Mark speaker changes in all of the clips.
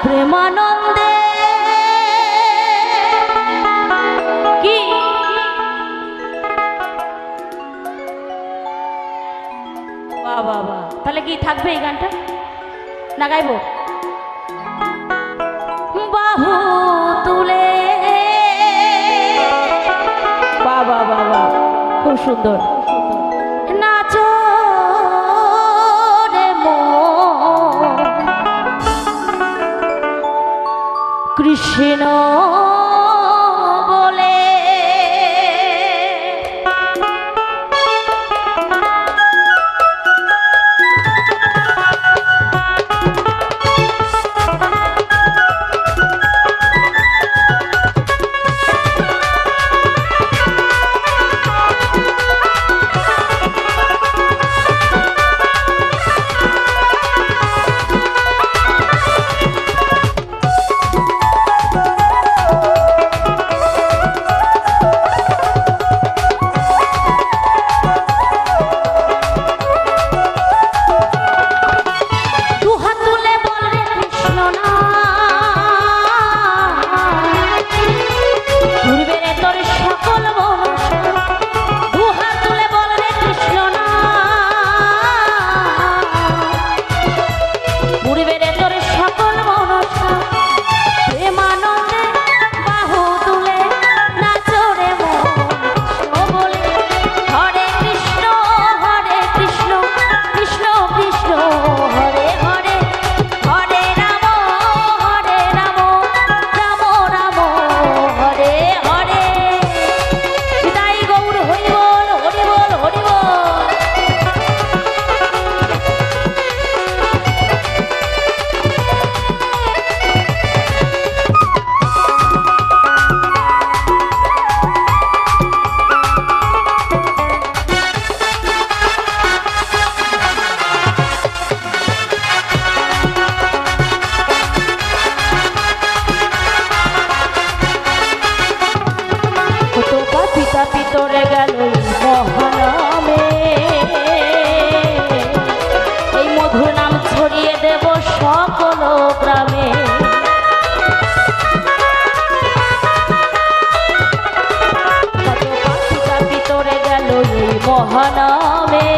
Speaker 1: প্রেমানন্দে কি বাবা তাহলে কি থাকবে এই গানটা না গাইবো বাহু তুলে বাবা বাবা খুব সুন্দর নাচো রে মন কৃষ্ণ বলে ভিতরে গেল মহানামে এই মধুর নাম ছড়িয়ে দেব সকল গ্রামে ভিতরে গেল এই মহানামে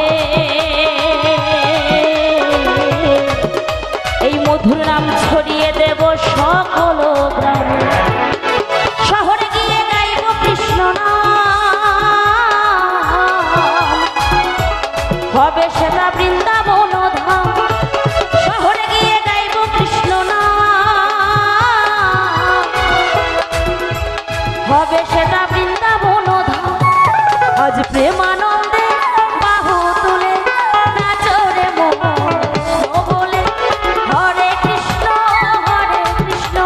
Speaker 1: এই মধুর নাম ছড়িয়ে দেব সকল গ্রামে শহরে গিয়ে গাইব কৃষ্ণ হবে সেটা বৃন্দাবন ধাম শহরে গিয়ে গাইব কৃষ্ণ হবে সেটা বৃন্দাবন ধাম আজ প্রেমানন্দে বাহু তুলে নাচো রে মন বলে হরে কৃষ্ণ কৃষ্ণ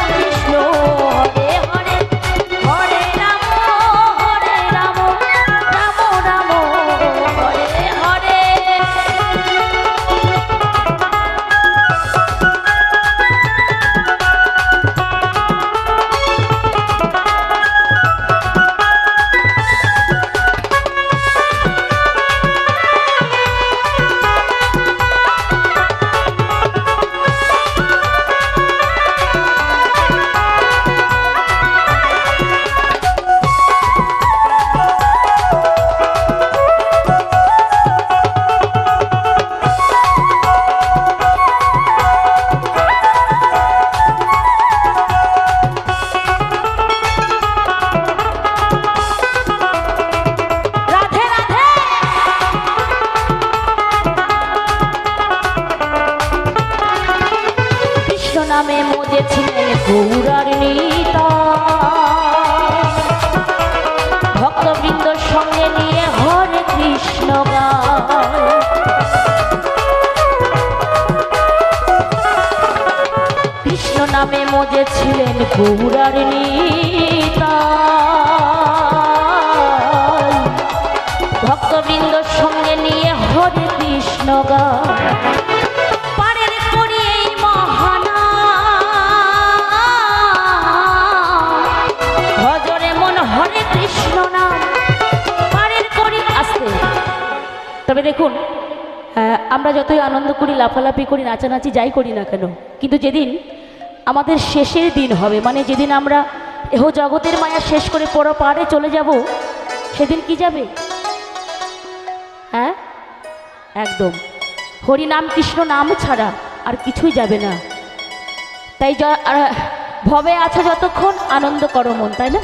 Speaker 1: কৃষ্ণ হরে হরে হরে রাম রাম রাম হরে হরে নামে মজেছিলেন গৌরার নেতা ভক্তবৃন্দ সঙ্গে নিয়ে হরে কৃষ্ণ গায় কৃষ্ণ নামে মজেছিলেন গৌরার নেতা ভক্তবৃন্দ সঙ্গে নিয়ে হরে কৃষ্ণ গায় তবে দেখুন আমরা যতই আনন্দ করি, লাফালাফি করি, নাচানাচি যাই করি না কেন, কিন্তু যেদিন আমাদের শেষের দিন হবে, মানে যেদিন আমরা এহ জগতের মায়া শেষ করে পরপারে চলে যাব, সেদিন কি যাবে? হ্যাঁ, একদম হরি নাম কৃষ্ণ নাম ছাড়া আর কিছুই যাবে না। তাই ভবে আছে যতক্ষণ আনন্দ করো মন, তাই না?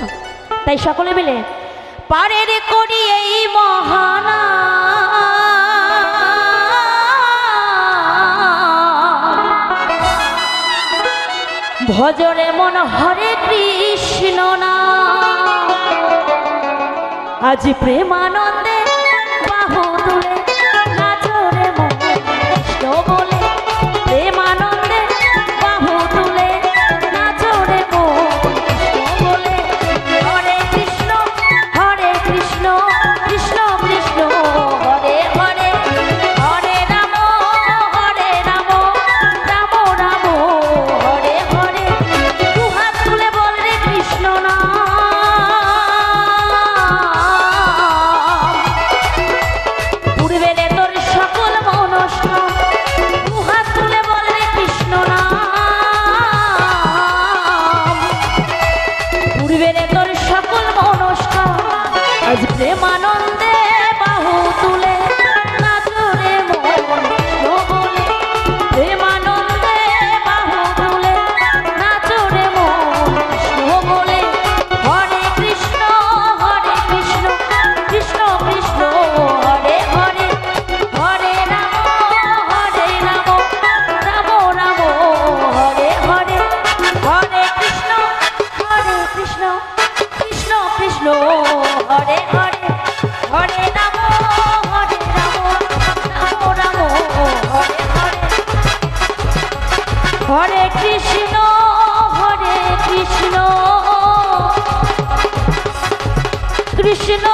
Speaker 1: তাই সকলে মিলে পারের করি এই মহানা ভজরে মন হরে কৃষ্ণ না, আজ প্রেমানন্দে বাহু তুলে নাচরে মন কৃষ্ণ বলে, প্রেমানন্দে বাহু তুলে নাচরে মন কৃষ্ণ বলে। হরে কৃষ্ণ কৃষ্ণ কৃষ্ণ হরে হরে, হরে রাম রাম রাম হরে হরে। দুহাত তুলে বল রে কৃষ্ণ নাম, পূর্বে রে তোর সকল মনস্কাম। দুহাত তুলে বল রে কৃষ্ণ নাম, পূর্বে রে তোর সকল মনস্কাম। আজ প্রেমানন্দে বাহু তুলে নাচরে মন কৃষ্ণ বলে, প্রেমানন্দে বাহু তুলে নাচরে মন কৃষ্ণ বলে। হরে কৃষ্ণ কৃষ্ণ কৃষ্ণ হরে হরে, হরে রাম রাম রাম হরে হরে। হরে কৃষ্ণ কৃষ্ণ কৃষ্ণ হরে হরে, হরে রাম রাম রাম হরে হরে। হরে কৃষ্ণ কৃষ্ণ